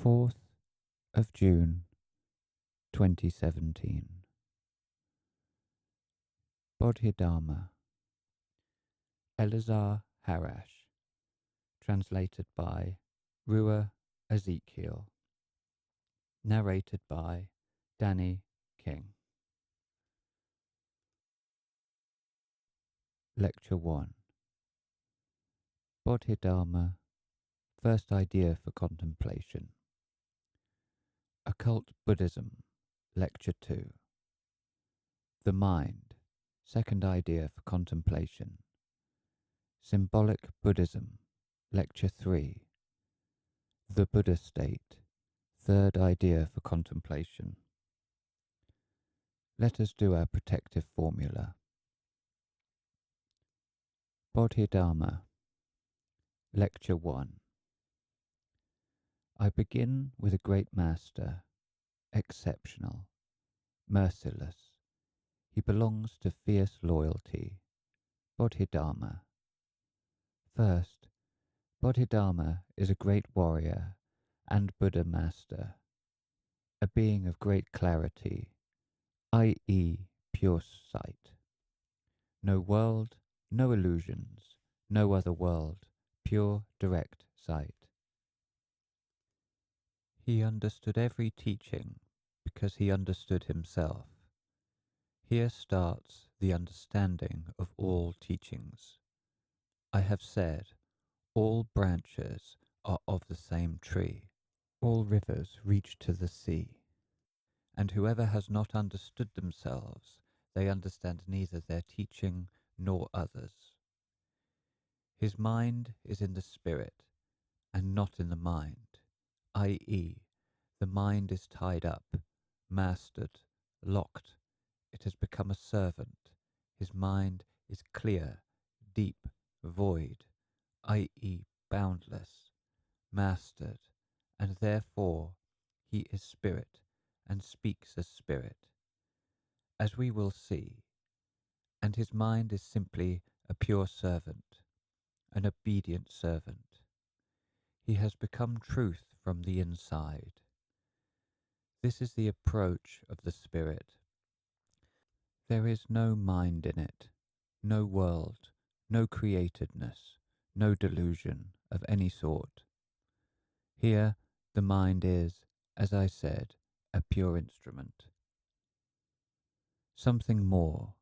4th of June 2017. Bodhidharma, Eleazar Harash, translated by Ruah Ezekiel, narrated by Danny King. Lecture 1. Bodhidharma, first idea for contemplation. Occult Buddhism, Lecture 2. The mind, second idea for contemplation. Symbolic Buddhism, Lecture 3. The Buddha state, third idea for contemplation. Let us do our protective formula. Bodhidharma, Lecture 1. I begin with a great master, exceptional, merciless. He belongs to fierce loyalty, Bodhidharma. First, Bodhidharma is a great warrior and Buddha master, a being of great clarity, i.e. pure sight. No world, no illusions, no other world, pure direct sight. He understood every teaching because he understood himself. Here starts the understanding of all teachings. I have said, all branches are of the same tree. All rivers reach to the sea. And whoever has not understood themselves, they understand neither their teaching nor others. His mind is in the spirit, and not in the mind, i.e., the mind is tied up, mastered, locked. It has become a servant. His mind is clear, deep, void, i.e. boundless, mastered, and therefore he is spirit and speaks as spirit, as we will see, and his mind is simply a pure servant, an obedient servant. He has become truth from the inside. This is the approach of the spirit. There is no mind in it, no world, no createdness, no delusion of any sort. Here the mind is, as I said, a pure instrument. Something more.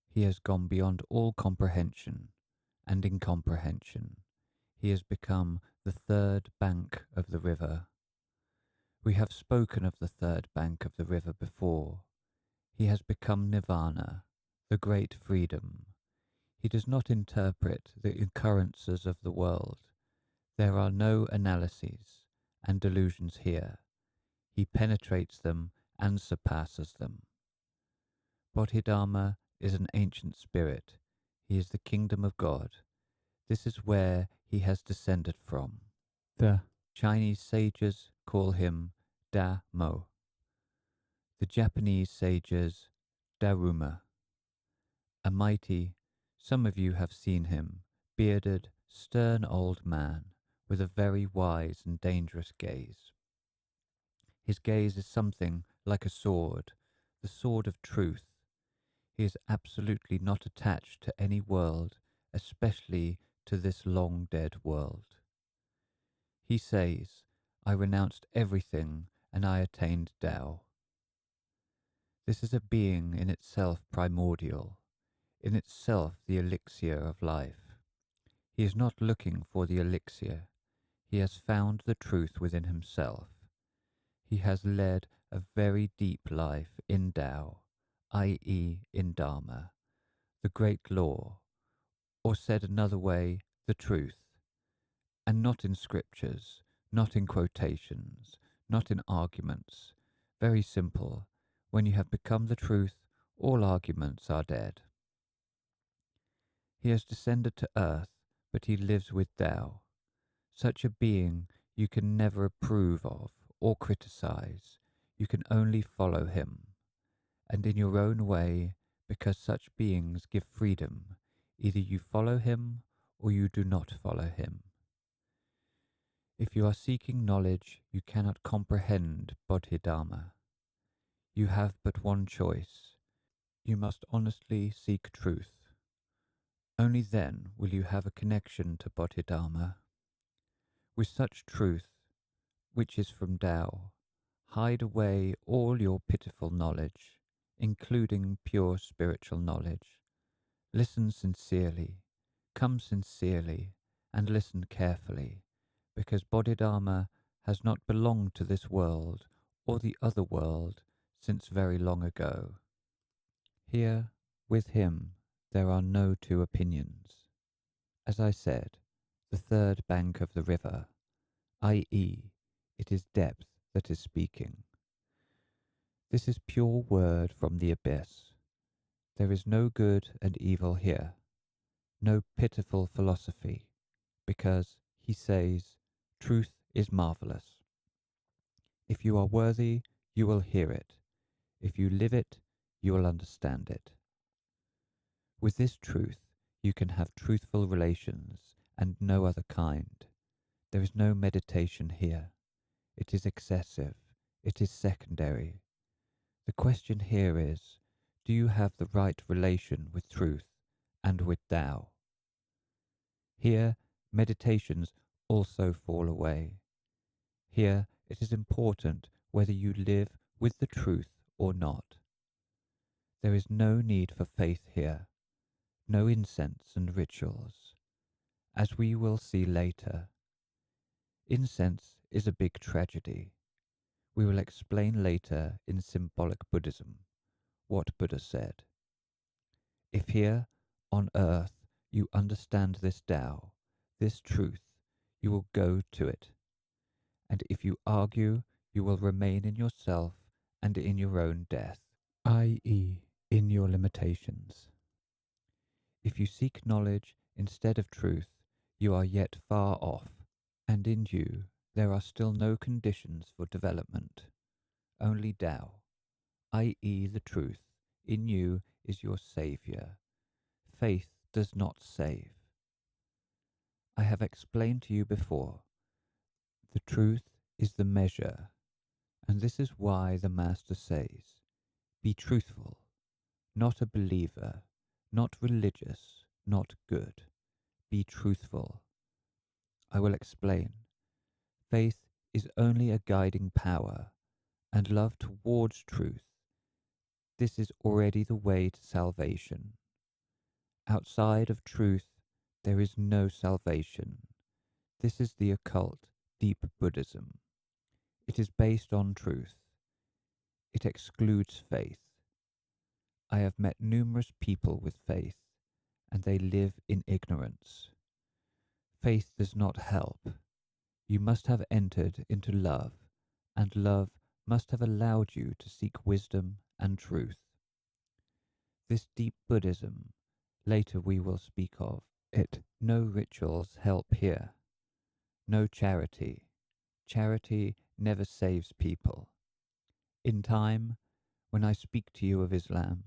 He has gone beyond all comprehension and incomprehension. He has become the third bank of the river. We have spoken of the third bank of the river before. He has become nirvana, the great freedom. He does not interpret the occurrences of the world. There are no analyses and delusions here. He penetrates them and surpasses them. Bodhidharma is an ancient spirit. He is the kingdom of God. This is where he has descended from. The Chinese sages call him Da-mo. The Japanese sages Daruma. A mighty, some of you have seen him, bearded, stern old man with a very wise and dangerous gaze. His gaze is something like a sword, the sword of truth. He is absolutely not attached to any world, especially to this long-dead world. He says, I renounced everything and I attained Tao. This is a being in itself primordial, in itself the elixir of life. He is not looking for the elixir. He has found the truth within himself. He has led a very deep life in Tao, i.e. in Dharma, the great law, or said another way, the truth, and not in scriptures, not in quotations, not in arguments. Very simple. When you have become the truth, all arguments are dead. He has descended to earth, but he lives with Tao. Such a being you can never approve of or criticize. You can only follow him. And in your own way, because such beings give freedom, either you follow him or you do not follow him. If you are seeking knowledge, you cannot comprehend Bodhidharma. You have but one choice. You must honestly seek truth. Only then will you have a connection to Bodhidharma. With such truth, which is from Tao, hide away all your pitiful knowledge, including pure spiritual knowledge. Listen sincerely, come sincerely, and listen carefully, because Bodhidharma has not belonged to this world or the other world since very long ago. Here, with him, there are no two opinions. As I said, the third bank of the river, i.e., it is depth that is speaking. This is pure word from the abyss. There is no good and evil here, no pitiful philosophy, because, he says, truth is marvelous. If you are worthy, you will hear it. If you live it, you will understand it. With this truth, you can have truthful relations and no other kind. There is no meditation here. It is excessive. It is secondary. The question here is, do you have the right relation with truth and with Tao? Here, meditations also fall away. Here, it is important whether you live with the truth or not. There is no need for faith here, no incense and rituals. As we will see later, incense is a big tragedy. We will explain later in symbolic Buddhism what Buddha said. If here, on earth, you understand this Tao, this truth, you will go to it. And if you argue, you will remain in yourself and in your own death, i.e., in your limitations. If you seek knowledge instead of truth, you are yet far off, and in you there are still no conditions for development. Only Tao, i.e. the truth, in you is your saviour. Faith does not save. I have explained to you before, the truth is the measure, and this is why the Master says, be truthful, not a believer, not religious, not good. Be truthful. I will explain. Faith is only a guiding power, and love towards truth. This is already the way to salvation. Outside of truth, there is no salvation. This is the occult, deep Buddhism. It is based on truth. It excludes faith. I have met numerous people with faith, and they live in ignorance. Faith does not help. You must have entered into love, and love must have allowed you to seek wisdom and truth. This deep Buddhism, later we will speak of it. No rituals help here. No charity. Charity never saves people. In time, when I speak to you of Islam,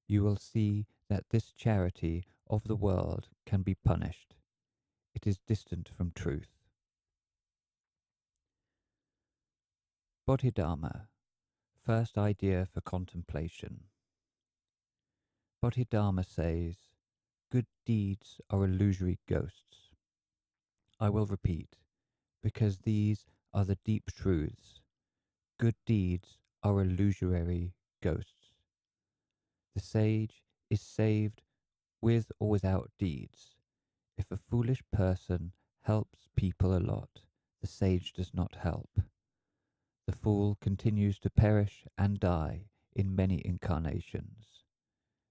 you will see that this charity of the world can be punished. It is distant from truth. Bodhidharma, first idea for contemplation. Bodhidharma says, good deeds are illusory ghosts. I will repeat, because these are the deep truths. Good deeds are illusory ghosts. The sage is saved with or without deeds. If a foolish person helps people a lot, the sage does not help. The fool continues to perish and die in many incarnations.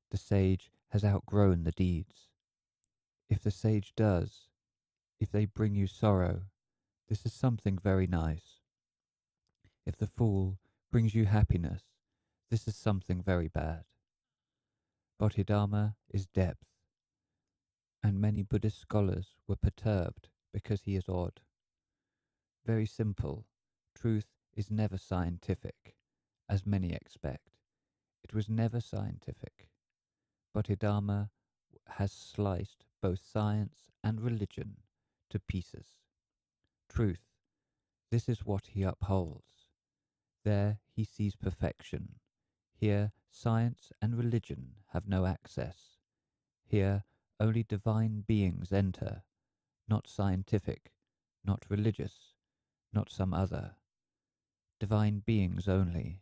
The sage has outgrown the deeds. If the sage does, if they bring you sorrow, this is something very nice. If the fool brings you happiness, this is something very bad. Bodhidharma is depth, and many Buddhist scholars were perturbed because he is odd. Very simple, truth is never scientific, as many expect. It was never scientific. Bodhidharma has sliced both science and religion to pieces. Truth This is what he upholds. There he sees perfection. Here science and religion have no access. Here only divine beings enter, not scientific, not religious, not some other. Divine beings only.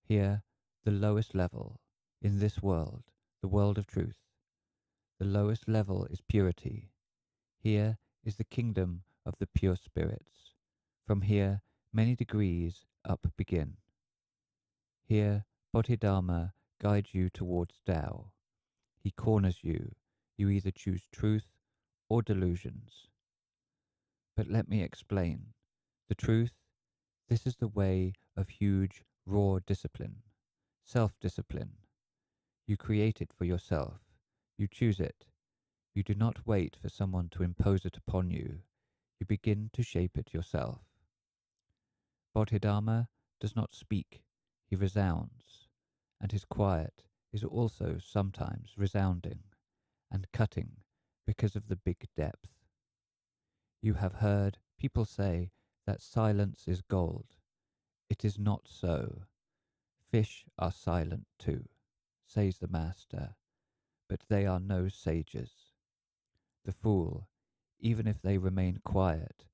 Here the lowest level, in this world, the world of truth. The lowest level is purity. Here is the kingdom of the pure spirits. From here many degrees up begin. Here Bodhidharma guides you towards Tao. He corners you. You either choose truth or delusions. But let me explain. The truth, this is the way of huge, raw discipline, self-discipline. You create it for yourself. You choose it. You do not wait for someone to impose it upon you. You begin to shape it yourself. Bodhidharma does not speak. He resounds, and his quiet is also sometimes resounding and cutting because of the big depth. You have heard people say that silence is gold. It is not so. Fish are silent too, says the master, but they are no sages. The fool, even if they remain quiet,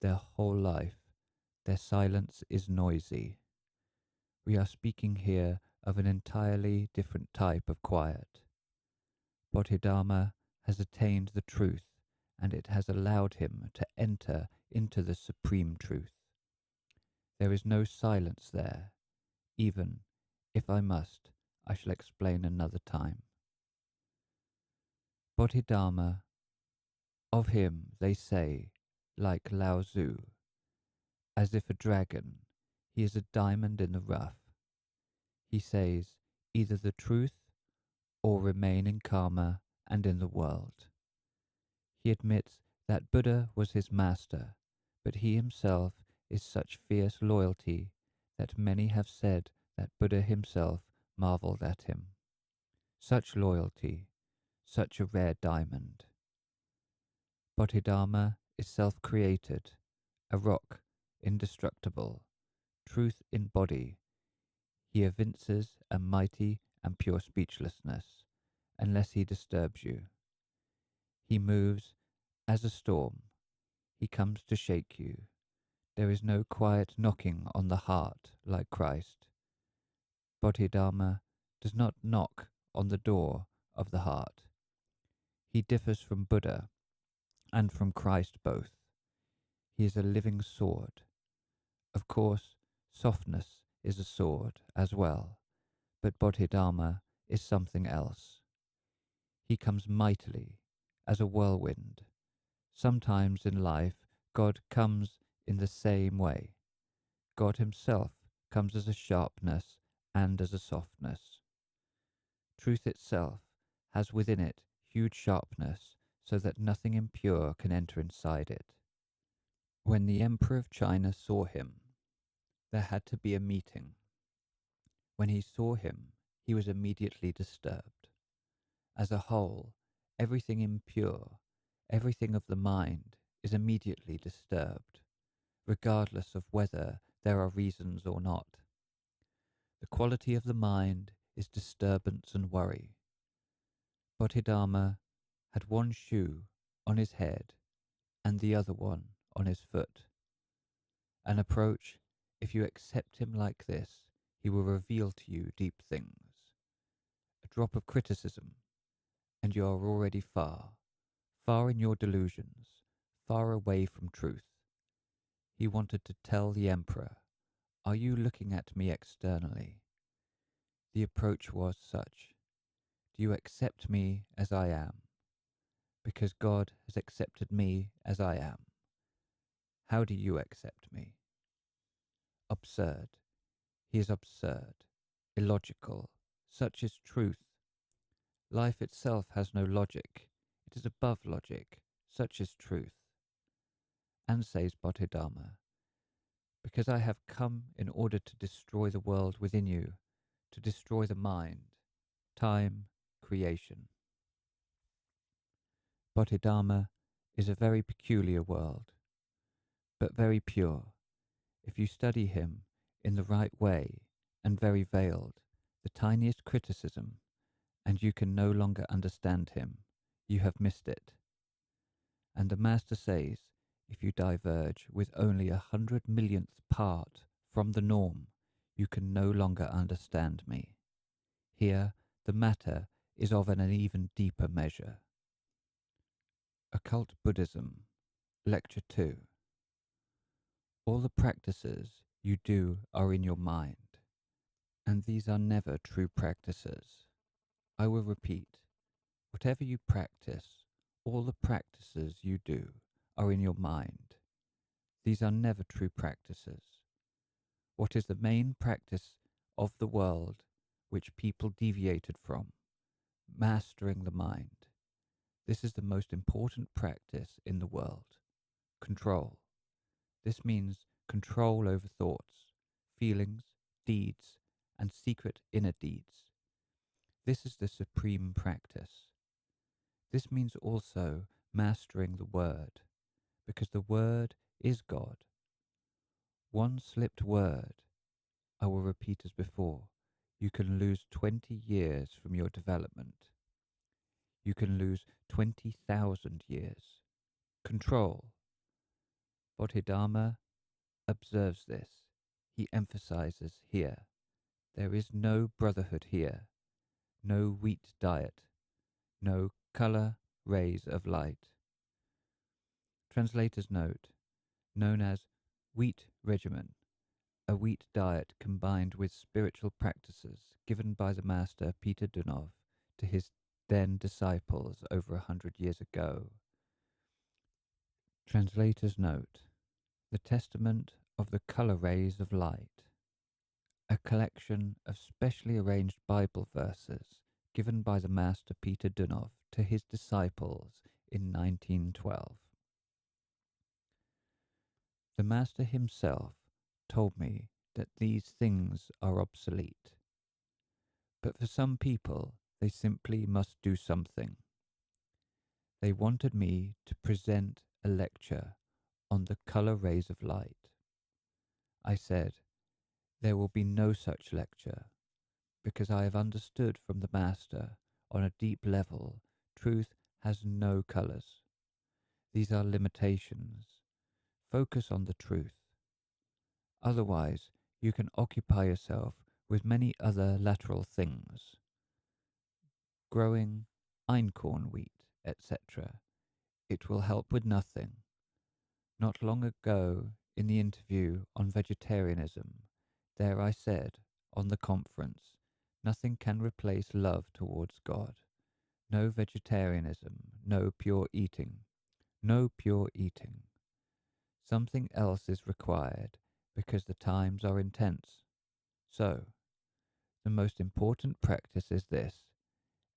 their whole life, their silence is noisy. We are speaking here of an entirely different type of quiet. Bodhidharma has attained the truth, and it has allowed him to enter into the supreme truth. There is no silence there. Even, if I must, I shall explain another time. Bodhidharma, of him they say, like Lao Tzu, as if a dragon, he is a diamond in the rough. He says either the truth or remain in karma and in the world. He admits that Buddha was his master, but he himself is such fierce loyalty that many have said that Buddha himself marveled at him. Such loyalty, such a rare diamond. Bodhidharma is self-created, a rock, indestructible, truth in body. He evinces a mighty and pure speechlessness, unless he disturbs you. He moves as a storm. He comes to shake you. There is no quiet knocking on the heart like Christ. Bodhidharma does not knock on the door of the heart. He differs from Buddha and from Christ both. He is a living sword. Of course, softness is a sword as well, but Bodhidharma is something else. He comes mightily, as a whirlwind. Sometimes in life, God comes in the same way. God himself comes as a sharpness and as a softness. Truth itself has within it huge sharpness, so that nothing impure can enter inside it. When the Emperor of China saw him, there had to be a meeting. When he saw him, he was immediately disturbed. As a whole, everything impure, everything of the mind, is immediately disturbed, regardless of whether there are reasons or not. The quality of the mind is disturbance and worry. Bodhidharma had one shoe on his head and the other one on his foot. An approach, if you accept him like this, he will reveal to you deep things. A drop of criticism, and you are already far, far in your delusions, far away from truth. He wanted to tell the emperor, "Are you looking at me externally?" The approach was such, "Do you accept me as I am? Because God has accepted me as I am. How do you accept me?" Absurd. He is absurd, illogical. Such is truth. Life itself has no logic. It is above logic. Such is truth. And says Bodhidharma, "Because I have come in order to destroy the world within you, to destroy the mind, time, creation." Bodhidharma is a very peculiar world, but very pure, If you study him in the right way and very veiled, the tiniest criticism, and you can no longer understand him, you have missed it. And the Master says, if you diverge with only 100 millionth part from the norm, you can no longer understand me. Here, the matter is of an even deeper measure. Occult Buddhism, Lecture 2. All the practices you do are in your mind, and these are never true practices. I will repeat, whatever you practice, all the practices you do are in your mind. These are never true practices. What is the main practice of the world which people deviated from? Mastering the mind. This is the most important practice in the world. Control. This means control over thoughts, feelings, deeds, and secret inner deeds. This is the supreme practice. This means also mastering the word, because the word is God. One slipped word, I will repeat as before, you can lose 20 years from your development. You can lose 20,000 years. Control. Bodhidharma observes this. He emphasizes here. There is no brotherhood here, no wheat diet, no color rays of light. Translator's note, known as wheat regimen, a wheat diet combined with spiritual practices given by the Master Peter Dønov to his then disciples over 100 years ago. Translator's note, the Testament of the Color Rays of Light, a collection of specially arranged Bible verses given by the Master Peter Dønov to his disciples in 1912. The Master himself told me that these things are obsolete, but for some people they simply must do something. They wanted me to present a lecture on the color rays of light. I said, there will be no such lecture, because I have understood from the Master on a deep level truth has no colors. These are limitations. Focus on the truth. Otherwise, you can occupy yourself with many other lateral things, growing einkorn wheat, etc. It will help with nothing. Not long ago, in the interview on vegetarianism, there I said, on the conference, nothing can replace love towards God. No vegetarianism, no pure eating, no pure eating. Something else is required because the times are intense. So, the most important practice is this.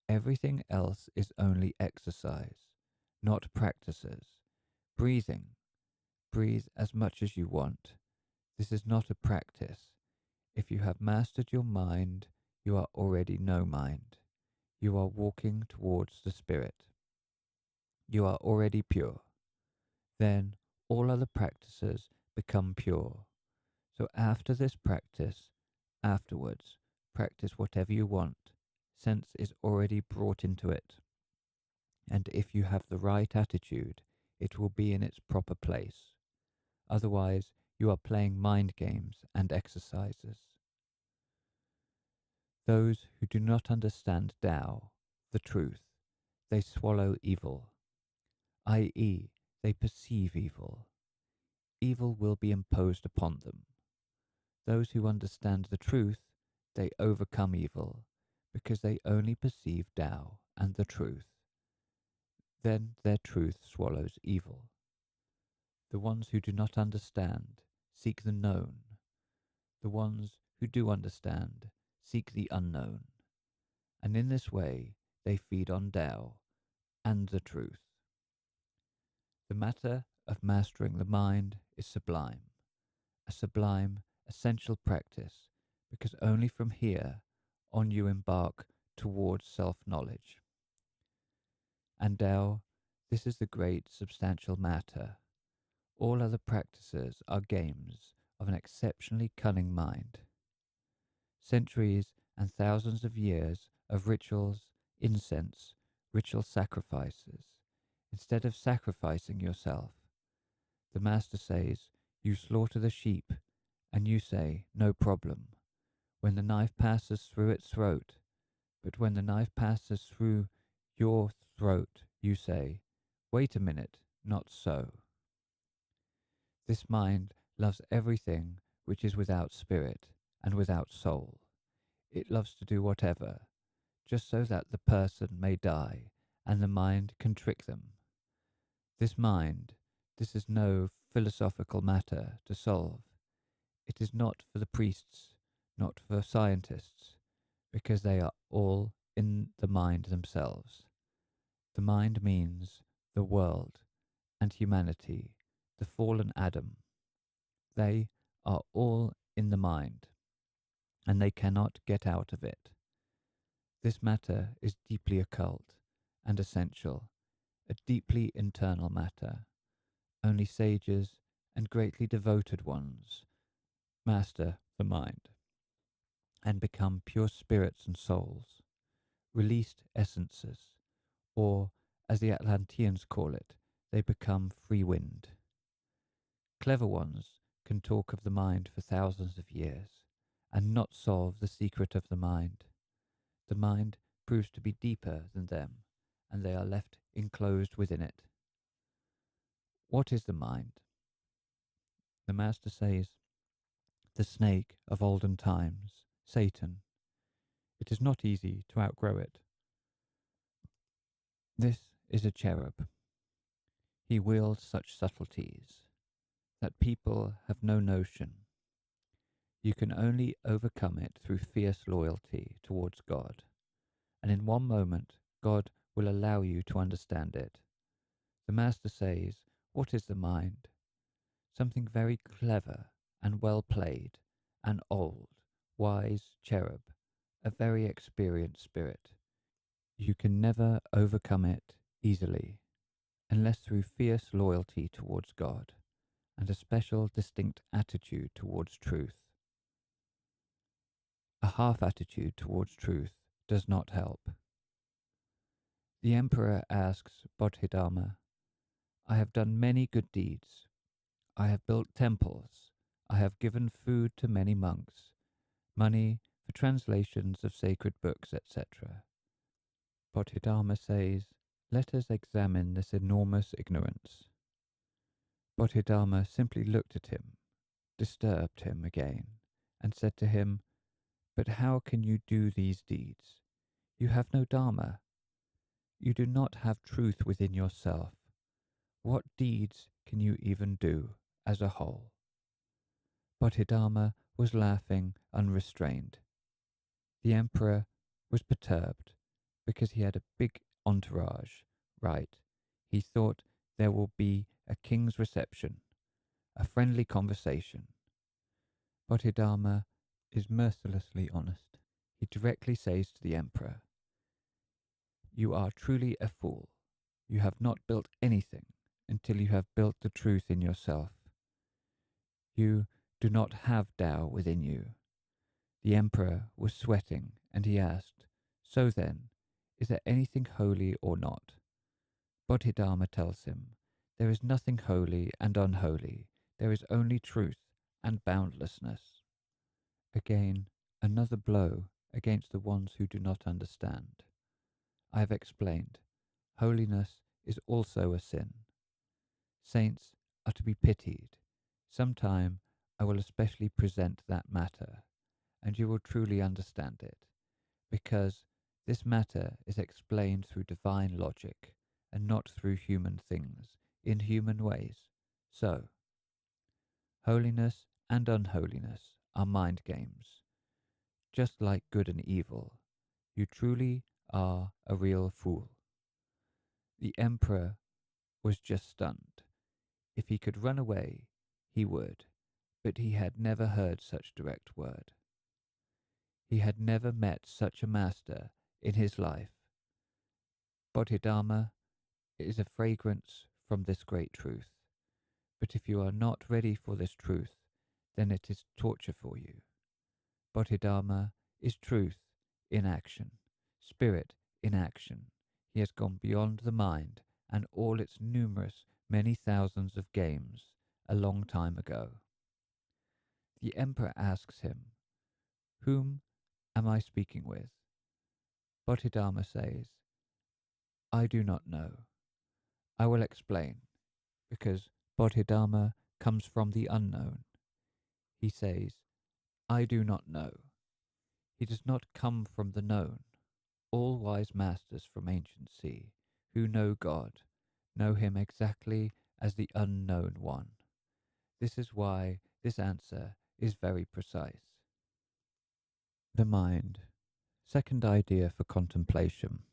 Everything else is only exercise, not practices. Breathing. Breathe as much as you want. This is not a practice. If you have mastered your mind, you are already no mind. You are walking towards the Spirit. You are already pure. Then all other practices become pure. So after this practice, afterwards, practice whatever you want. Sense is already brought into it. And if you have the right attitude, it will be in its proper place. Otherwise, you are playing mind games and exercises. Those who do not understand Tao, the truth, they swallow evil, i.e., they perceive evil. Evil will be imposed upon them. Those who understand the truth, they overcome evil, because they only perceive Tao and the truth. Then their truth swallows evil. The ones who do not understand seek the known. The ones who do understand seek the unknown. And in this way they feed on Tao and the truth. The matter of mastering the mind is sublime, a sublime, essential practice, because only from here on you embark towards self-knowledge. And Tao, this is the great substantial matter. All other practices are games of an exceptionally cunning mind. Centuries and thousands of years of rituals, incense, ritual sacrifices. Instead of sacrificing yourself, the Master says, you slaughter the sheep, and you say, no problem, when the knife passes through its throat. But when the knife passes through your throat, you say, wait a minute, not so. This mind loves everything which is without spirit and without soul. It loves to do whatever, just so that the person may die and the mind can trick them. This mind, this is no philosophical matter to solve. It is not for the priests, not for scientists, because they are all in the mind themselves. The mind means the world and humanity, the fallen Adam. They are all in the mind, and they cannot get out of it. This matter is deeply occult and essential, a deeply internal matter. Only sages and greatly devoted ones master the mind and become pure spirits and souls, released essences, or, as the Atlanteans call it, they become free wind. Clever ones can talk of the mind for thousands of years and not solve the secret of the mind. The mind proves to be deeper than them, and they are left enclosed within it. What is the mind? The Master says, the snake of olden times, Satan. It is not easy to outgrow it. This is a cherub. He wields such subtleties that people have no notion. You can only overcome it through fierce loyalty towards God, and in one moment God will allow you to understand it. The Master says, what is the mind? Something very clever and well played, an old, wise cherub, a very experienced spirit. You can never overcome it easily, unless through fierce loyalty towards God and a special distinct attitude towards truth. A half attitude towards truth does not help. The Emperor asks Bodhidharma, I have done many good deeds. I have built temples. I have given food to many monks, money for translations of sacred books, etc. Bodhidharma says, let us examine this enormous ignorance. Bodhidharma simply looked at him, disturbed him again, and said to him, but how can you do these deeds? You have no Dharma. You do not have truth within yourself. What deeds can you even do as a whole? Bodhidharma was laughing unrestrained. The Emperor was perturbed because he had a big entourage, right? He thought there will be a king's reception, a friendly conversation. Bodhidharma is mercilessly honest. He directly says to the Emperor, you are truly a fool. You have not built anything until you have built the truth in yourself. You do not have Tao within you. The Emperor was sweating, and he asked, so then, is there anything holy or not? Bodhidharma tells him, there is nothing holy and unholy. There is only truth and boundlessness. Again, another blow against the ones who do not understand. I have explained, holiness is also a sin. Saints are to be pitied. Sometime I will especially present that matter, and you will truly understand it, because this matter is explained through divine logic, and not through human things, in human ways. So, holiness and unholiness are mind games. Just like good and evil, you truly are a real fool. The Emperor was just stunned. If he could run away, he would, but he had never heard such direct word. He had never met such a master in his life. Bodhidharma is a fragrance from this great truth. But if you are not ready for this truth, then it is torture for you. Bodhidharma is truth in action, spirit in action. He has gone beyond the mind and all its numerous, many thousands of games a long time ago. The emperor asks him, "Whom am I speaking with?" Bodhidharma says, "I do not know. I will explain, because Bodhidharma comes from the unknown." He says, "I do not know." He does not come from the known. All wise masters from ancient sea, who know God, know him exactly as the unknown one. This is why this answer is very precise. The mind. Second idea for contemplation.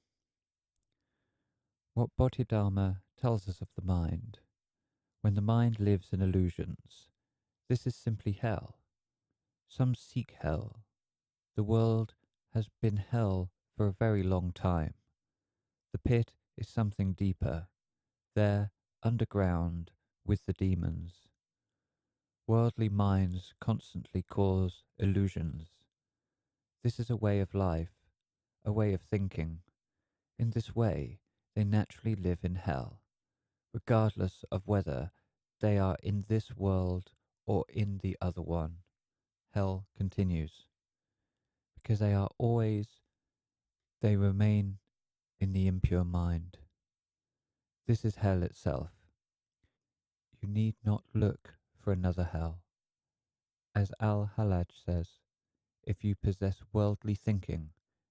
What Bodhidharma tells us of the mind. When the mind lives in illusions, this is simply hell. Some seek hell. The world has been hell for a very long time. The pit is something deeper, there underground with the demons. Worldly minds constantly cause illusions. This is a way of life, a way of thinking. In this way, they naturally live in hell, regardless of whether they are in this world or in the other one. Hell continues, because they remain in the impure mind. This is hell itself. You need not look for another hell. As Al-Halaj says, if you possess worldly thinking,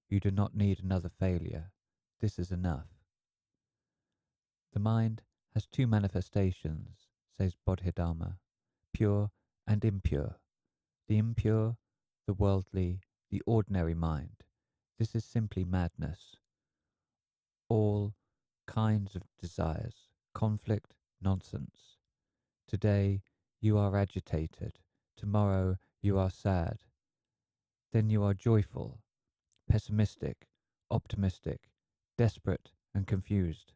you do not need another failure. This is enough. The mind has two manifestations, says Bodhidharma, pure and impure. The impure, the worldly, the ordinary mind. This is simply madness. All kinds of desires, conflict, nonsense. Today you are agitated, tomorrow you are sad. Then you are joyful, pessimistic, optimistic, desperate and confused.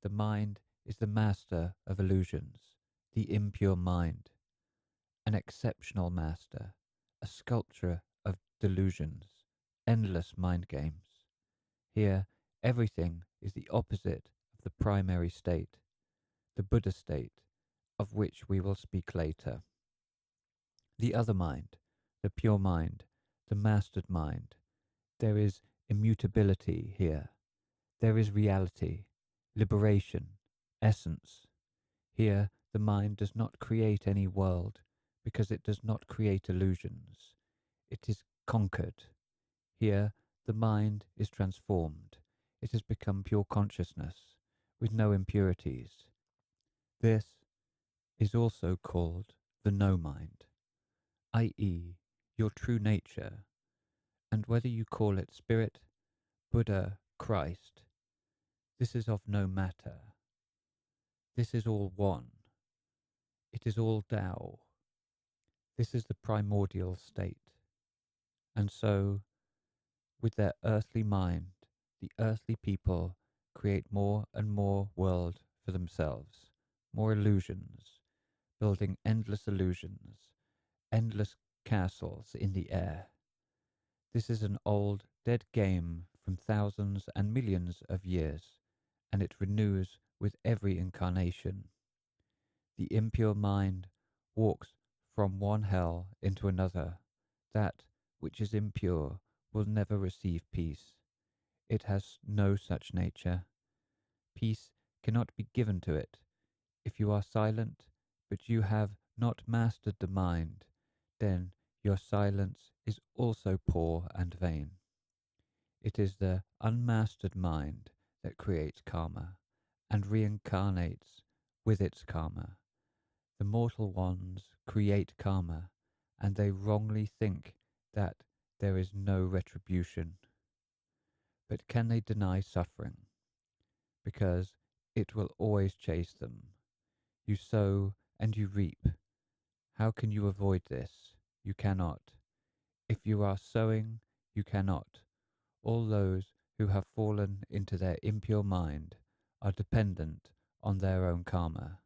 The mind is the master of illusions, the impure mind, an exceptional master, a sculptor of delusions, endless mind games. Here, everything is the opposite of the primary state, the Buddha state, of which we will speak later. The other mind, the pure mind, the mastered mind. There is immutability here. There is reality, liberation, essence. Here the mind does not create any world because it does not create illusions. It is conquered. Here the mind is transformed. It has become pure consciousness with no impurities. This is also called the no mind, i.e. your true nature, and whether you call it spirit, Buddha, Christ, this is of no matter. This is all one. It is all Tao. This is the primordial state. And so, with their earthly mind, the earthly people create more and more world for themselves, more illusions, building endless illusions, endless castles in the air. This is an old, dead game from thousands and millions of years, and it renews with every incarnation. The impure mind walks from one hell into another. That which is impure will never receive peace. It has no such nature. Peace cannot be given to it. If you are silent, but you have not mastered the mind, then your silence is also poor and vain. It is the unmastered mind that creates karma and reincarnates with its karma. The mortal ones create karma, and they wrongly think that there is no retribution. But can they deny suffering? Because it will always chase them. You sow and you reap. How can you avoid this? You cannot. If you are sowing, you cannot. All those who have fallen into their impure mind are dependent on their own karma.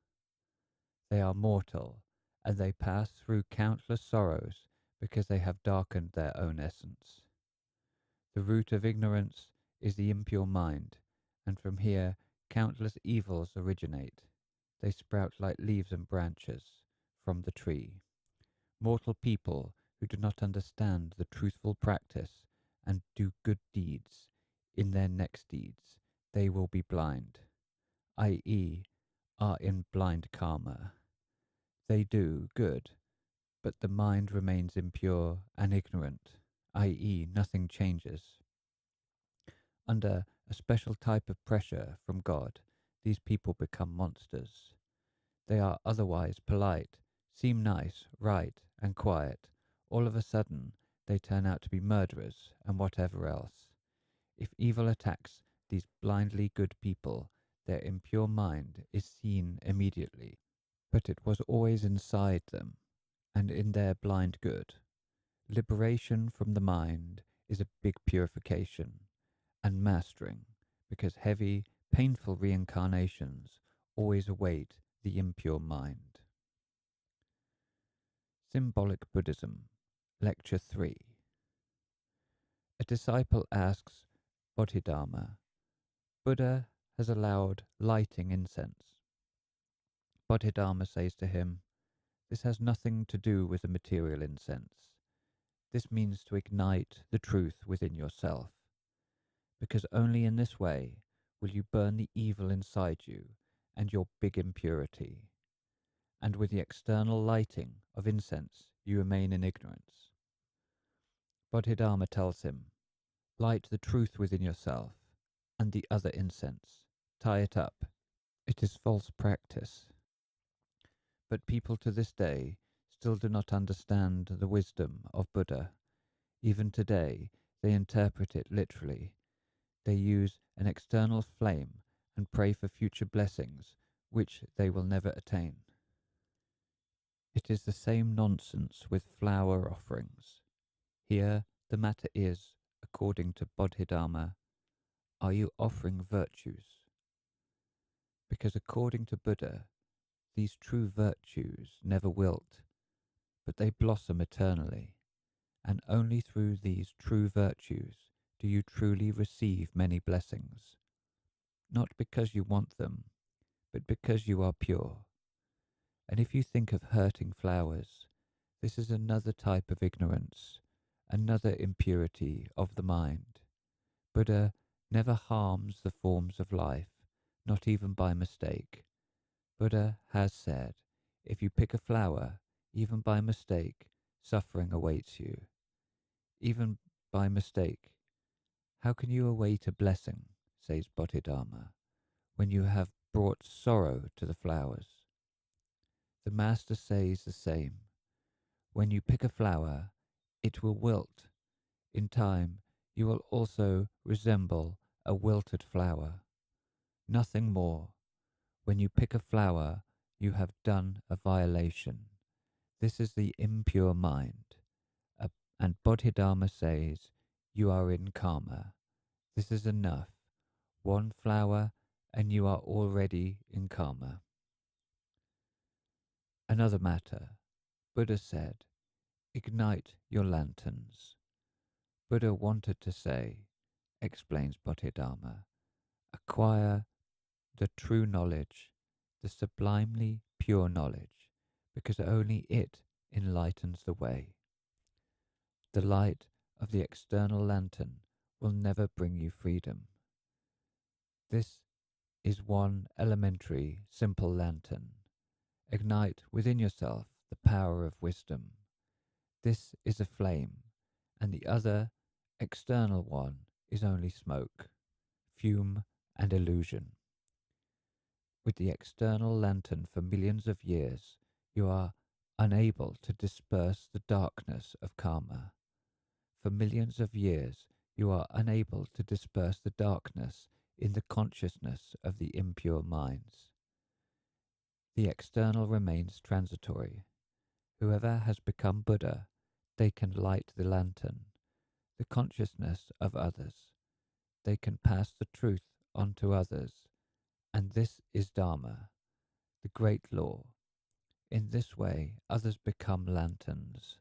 They are mortal, and they pass through countless sorrows because they have darkened their own essence. The root of ignorance is the impure mind, and from here countless evils originate. They sprout like leaves and branches from the tree. Mortal people who do not understand the truthful practice and do good deeds in their next deeds, they will be blind, i.e., are in blind karma. They do good, but the mind remains impure and ignorant, i.e., nothing changes. Under a special type of pressure from God, these people become monsters. They are otherwise polite, seem nice, right, and quiet. All of a sudden, they turn out to be murderers and whatever else. If evil attacks these blindly good people, their impure mind is seen immediately, but it was always inside them and in their blind good. Liberation from the mind is a big purification and mastering, because heavy, painful reincarnations always await the impure mind. Symbolic Buddhism, Lecture 3. A disciple asks Bodhidharma, Buddha has allowed lighting incense. Bodhidharma says to him, this has nothing to do with the material incense. This means to ignite the truth within yourself, because only in this way will you burn the evil inside you and your big impurity. And with the external lighting of incense, you remain in ignorance. Bodhidharma tells him, light the truth within yourself and the other incense. Tie it up. It is false practice. But people to this day still do not understand the wisdom of Buddha. Even today, they interpret it literally. They use an external flame and pray for future blessings, which they will never attain. It is the same nonsense with flower offerings. Here, the matter is, according to Bodhidharma, are you offering virtues? Because according to Buddha, these true virtues never wilt, but they blossom eternally, and only through these true virtues do you truly receive many blessings, not because you want them, but because you are pure. And if you think of hurting flowers, this is another type of ignorance, another impurity of the mind. Buddha never harms the forms of life, not even by mistake. Buddha has said, if you pick a flower, even by mistake, suffering awaits you. Even by mistake. How can you await a blessing, says Bodhidharma, when you have brought sorrow to the flowers? The Master says the same. When you pick a flower, it will wilt. In time, you will also resemble a wilted flower. Nothing more. When you pick a flower, you have done a violation. This is the impure mind. And Bodhidharma says, you are in karma. This is enough. One flower and you are already in karma. Another matter. Buddha said, ignite your lanterns. Buddha wanted to say, explains Bodhidharma, acquire the true knowledge, the sublimely pure knowledge, because only it enlightens the way. The light of the external lantern will never bring you freedom. This is one elementary, simple lantern. Ignite within yourself the power of wisdom. This is a flame, and the other, external one, is only smoke, fume, and illusion. With the external lantern for millions of years, you are unable to disperse the darkness of karma. For millions of years, you are unable to disperse the darkness in the consciousness of the impure minds. The external remains transitory. Whoever has become Buddha, they can light the lantern, the consciousness of others. They can pass the truth on to others, and this is Dharma, the great law. In this way, others become lanterns,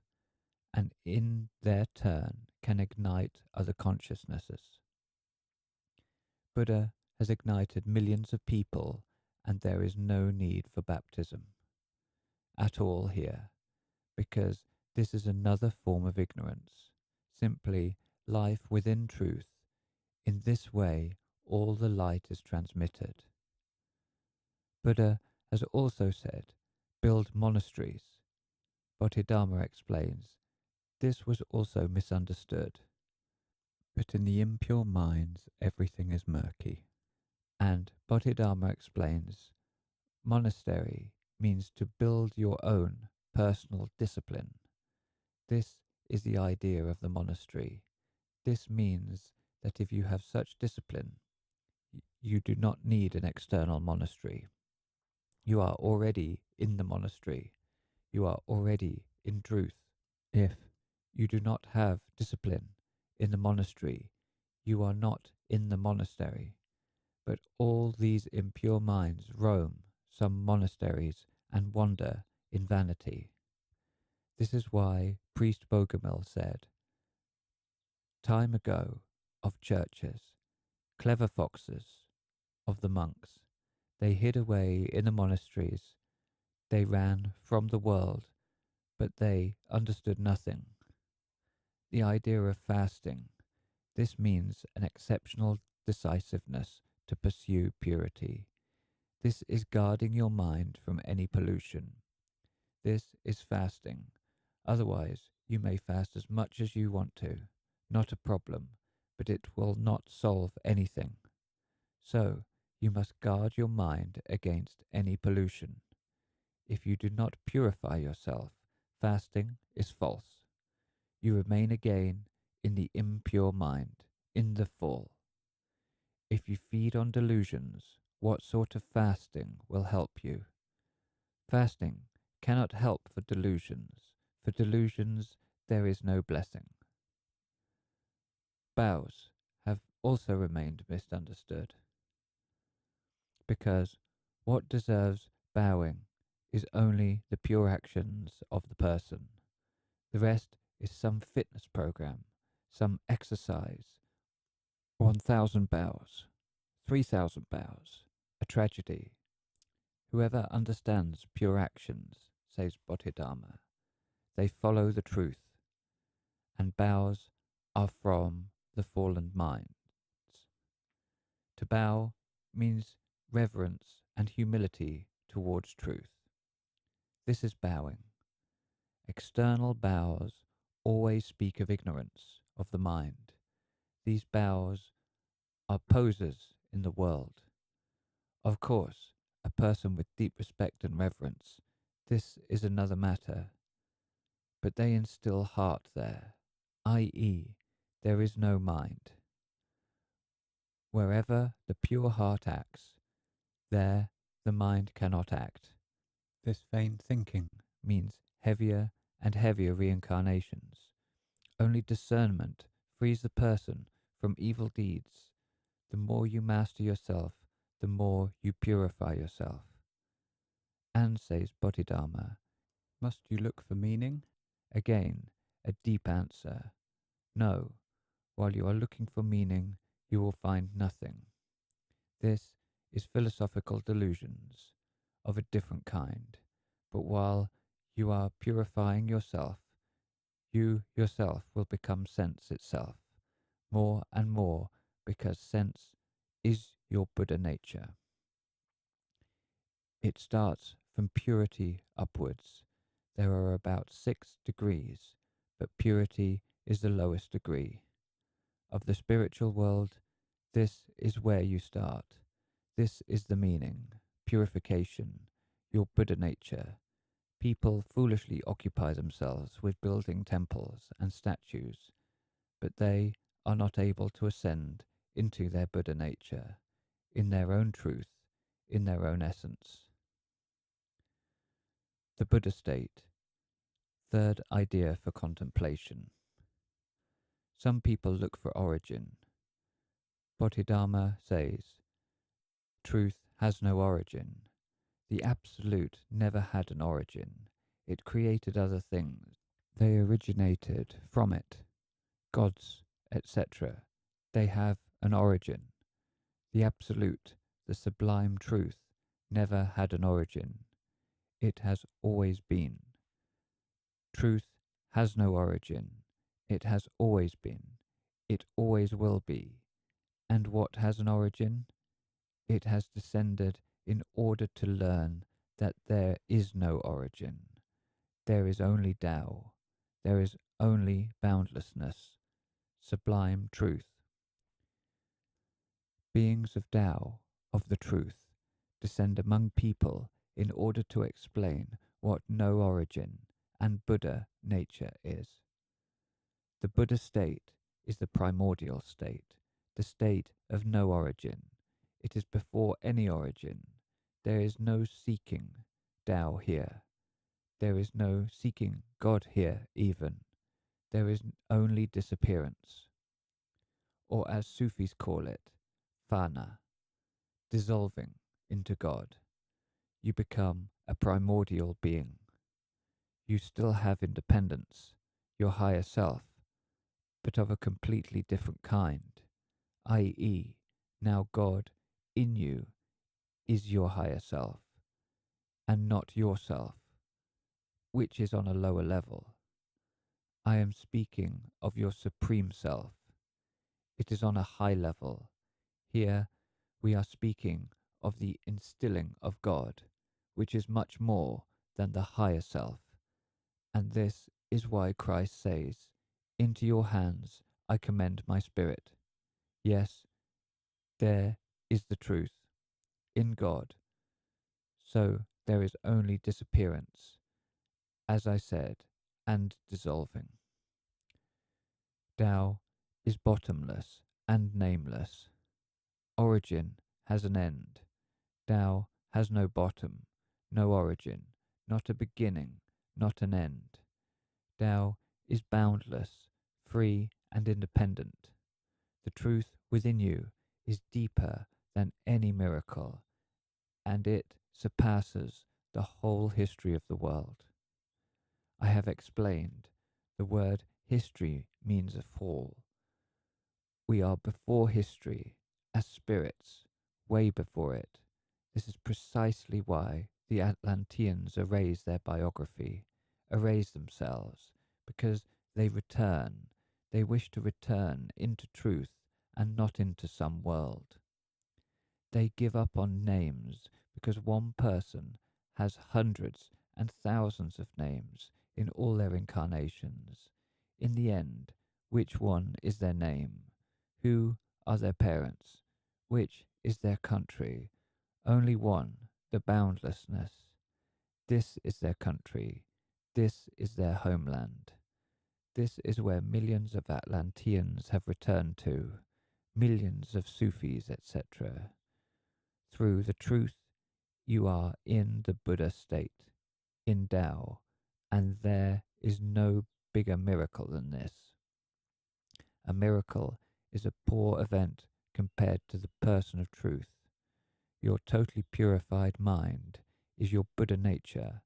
and in their turn can ignite other consciousnesses. Buddha has ignited millions of people, and there is no need for baptism at all here, because this is another form of ignorance, simply life within truth. In this way, all the light is transmitted. Buddha has also said, build monasteries. Bodhidharma explains, this was also misunderstood. But in the impure minds, everything is murky. And Bodhidharma explains, monastery means to build your own personal discipline. This is the idea of the monastery. This means that if you have such discipline, you do not need an external monastery. You are already in the monastery. You are already in truth. If you do not have discipline in the monastery, you are not in the monastery. But all these impure minds roam some monasteries and wander in vanity. This is why Priest Bogomil said, time ago of churches, clever foxes of the monks, they hid away in the monasteries, they ran from the world, but they understood nothing. The idea of fasting, this means an exceptional decisiveness to pursue purity. This is guarding your mind from any pollution. This is fasting. Otherwise, you may fast as much as you want to. Not a problem, but it will not solve anything. So, you must guard your mind against any pollution. If you do not purify yourself, fasting is false. You remain again in the impure mind, in the fall. If you feed on delusions, what sort of fasting will help you? Fasting cannot help for delusions. For delusions, there is no blessing. Vows have also remained misunderstood, because what deserves bowing is only the pure actions of the person. The rest is some fitness program, some exercise, 1,000 bows, 3,000 bows, a tragedy. Whoever understands pure actions, says Bodhidharma, they follow the truth, and bows are from the fallen minds. To bow means reverence and humility towards truth. This is bowing. External bows always speak of ignorance of the mind. These bows are posers in the world. Of course, a person with deep respect and reverence, this is another matter. But they instill heart there, i.e., there is no mind. Wherever the pure heart acts, there the mind cannot act. This vain thinking means heavier and heavier reincarnations. Only discernment frees the person from evil deeds. The more you master yourself, the more you purify yourself. And, says Bodhidharma, must you look for meaning? Again, a deep answer. No, while you are looking for meaning, you will find nothing. This is philosophical delusions of a different kind. But while you are purifying yourself, you yourself will become sense itself, more and more, because sense is your Buddha nature. It starts from purity upwards. There are about 6 degrees, but purity is the lowest degree. Of the spiritual world, this is where you start. This is the meaning, purification, your Buddha nature. People foolishly occupy themselves with building temples and statues, but they are not able to ascend into their Buddha nature, in their own truth, in their own essence. The Buddha state, third idea for contemplation. Some people look for origin. Bodhidharma says, truth has no origin. The Absolute never had an origin. It created other things. They originated from it. Gods, etc. They have an origin. The Absolute, the sublime truth, never had an origin. It has always been. Truth has no origin. It has always been. It always will be. And what has an origin? It has descended in order to learn that there is no origin. There is only Tao. There is only boundlessness, sublime truth. Beings of Tao, of the truth, descend among people in order to explain what no origin and Buddha nature is. The Buddha state is the primordial state, the state of no origin. It is before any origin. There is no seeking Tao here. There is no seeking God here even. There is only disappearance. Or as Sufis call it, fana, dissolving into God. You become a primordial being. You still have independence, your higher self, but of a completely different kind, i.e., now God in you is your higher self, and not yourself, which is on a lower level. I am speaking of your supreme self. It is on a high level. Here we are speaking of the instilling of God, which is much more than the higher self. And this is why Christ says, "Into your hands I commend my spirit." Yes, there is the truth, in God. So there is only disappearance, as I said, and dissolving. Tao is bottomless and nameless. Origin has an end. Tao has no bottom, no origin, not a beginning, not an end. Tao is boundless, free and independent. The truth within you is deeper than any miracle, and it surpasses the whole history of the world. I have explained the word history means a fall. We are before history, as spirits, way before it. This is precisely why the Atlanteans erase their biography, erase themselves, because they return. They wish to return into truth and not into some world. They give up on names because one person has hundreds and thousands of names in all their incarnations. In the end, which one is their name? Who are their parents? Which is their country? Only one, the boundlessness. This is their country. This is their homeland. This is where millions of Atlanteans have returned to, millions of Sufis, etc. Through the truth, you are in the Buddha state, in Tao, and there is no bigger miracle than this. A miracle is a poor event compared to the person of truth. Your totally purified mind is your Buddha nature.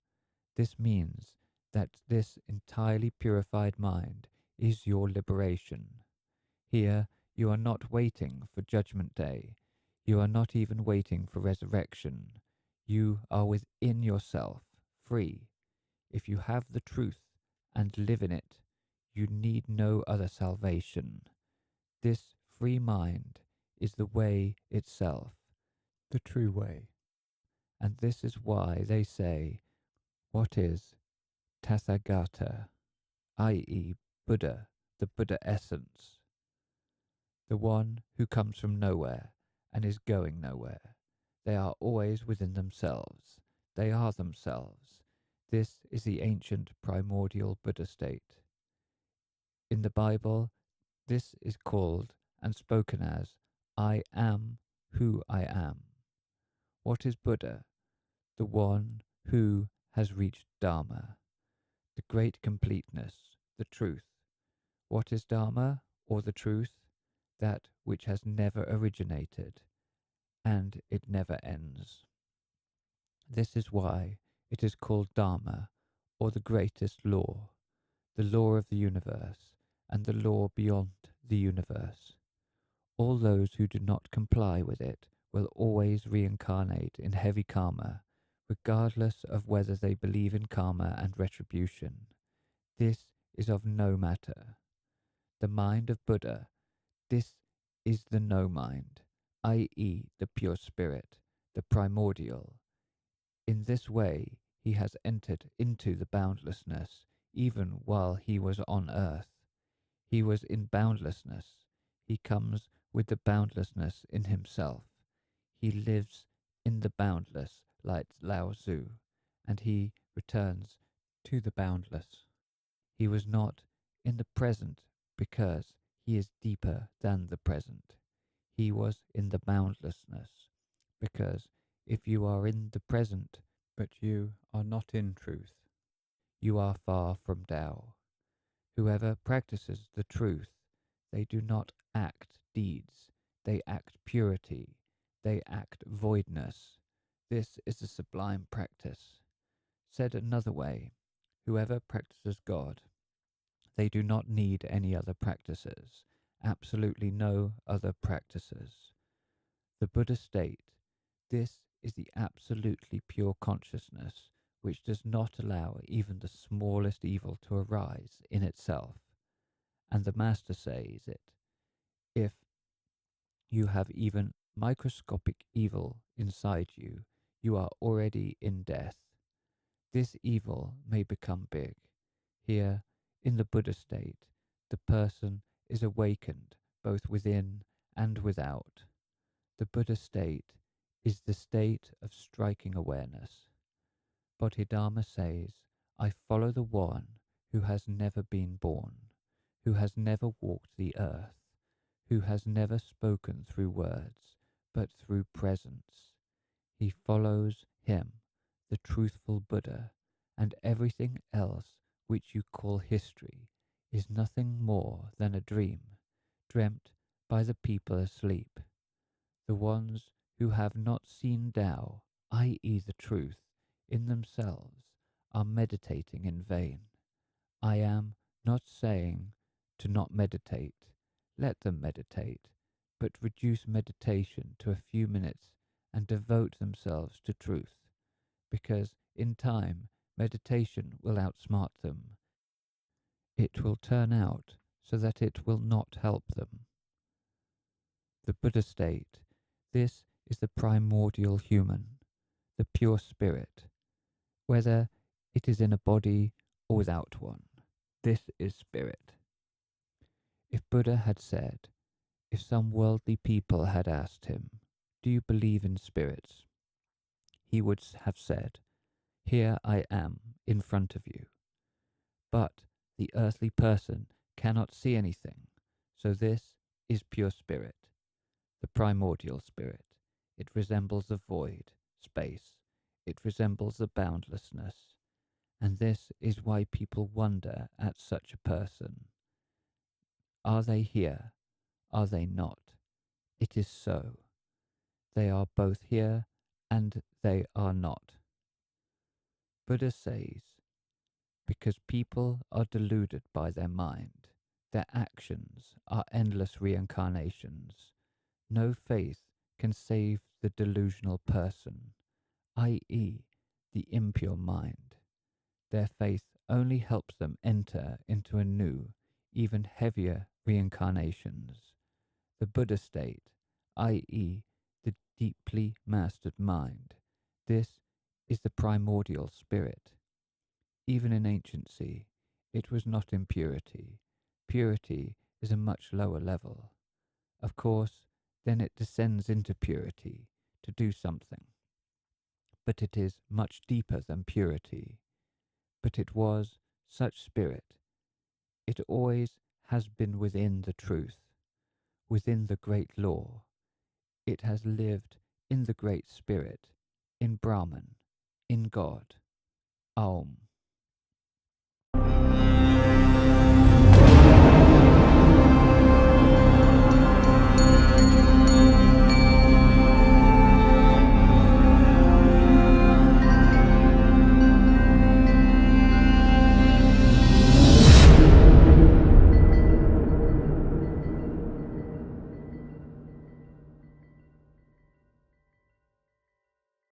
This means that this entirely purified mind is your liberation. Here you are not waiting for Judgment Day. You are not even waiting for resurrection. You are within yourself, free. If you have the truth and live in it, you need no other salvation. This free mind is the way itself, the true way. And this is why they say, what is Tathagata, i.e. Buddha, the Buddha essence, the one who comes from nowhere and is going nowhere. They are always within themselves. They are themselves. This is the ancient primordial Buddha state. In the Bible, this is called and spoken as, I am who I am. What is Buddha? The one who has reached Dharma, the great completeness, the truth. What is Dharma, or the truth? That which has never originated, and it never ends. This is why it is called Dharma, or the greatest law, the law of the universe, and the law beyond the universe. All those who do not comply with it will always reincarnate in heavy karma, regardless of whether they believe in karma and retribution. This is of no matter. The mind of Buddha, this is the no mind, i.e. the pure spirit, the primordial. In this way, he has entered into the boundlessness, even while he was on earth. He was in boundlessness. He comes with the boundlessness in himself. He lives in the boundless like Lao Tzu, and he returns to the boundless. He was not in the present because he is deeper than the present. He was in the boundlessness because if you are in the present but you are not in truth, you are far from Tao. Whoever practices the truth, they do not act deeds, they act purity, they act voidness. This is a sublime practice. Said another way, whoever practices God, they do not need any other practices, absolutely no other practices. The Buddha state, this is the absolutely pure consciousness which does not allow even the smallest evil to arise in itself. And the Master says it, if you have even microscopic evil inside you, you are already in death. This evil may become big. Here, in the Buddha state, the person is awakened both within and without. The Buddha state is the state of striking awareness. Bodhidharma says, I follow the one who has never been born, who has never walked the earth, who has never spoken through words, but through presence. He follows him, the truthful Buddha, and everything else which you call history is nothing more than a dream, dreamt by the people asleep. The ones who have not seen Tao, i.e. the truth, in themselves, are meditating in vain. I am not saying to not meditate. Let them meditate, but reduce meditation to a few minutes and devote themselves to truth, because in time meditation will outsmart them. It will turn out so that it will not help them. The Buddha state, this is the primordial human, the pure spirit, whether it is in a body or without one. This is spirit. If Buddha had said, if some worldly people had asked him, do you believe in spirits? He would have said, here I am in front of you. But the earthly person cannot see anything, so this is pure spirit, the primordial spirit. It resembles the void, space. It resembles the boundlessness. And this is why people wonder at such a person. Are they here? Are they not? It is so. They are both here and they are not. Buddha says, because people are deluded by their mind, their actions are endless reincarnations. No faith can save the delusional person, i.e. the impure mind. Their faith only helps them enter into a new, even heavier reincarnations. The Buddha state, i.e. the deeply mastered mind. This is the primordial spirit. Even in anciency, it was not impurity. Purity is a much lower level. Of course, then it descends into purity to do something. But it is much deeper than purity. But it was such spirit. It always has been within the truth, within the great law. It has lived in the great spirit, in Brahman, in God. Aum.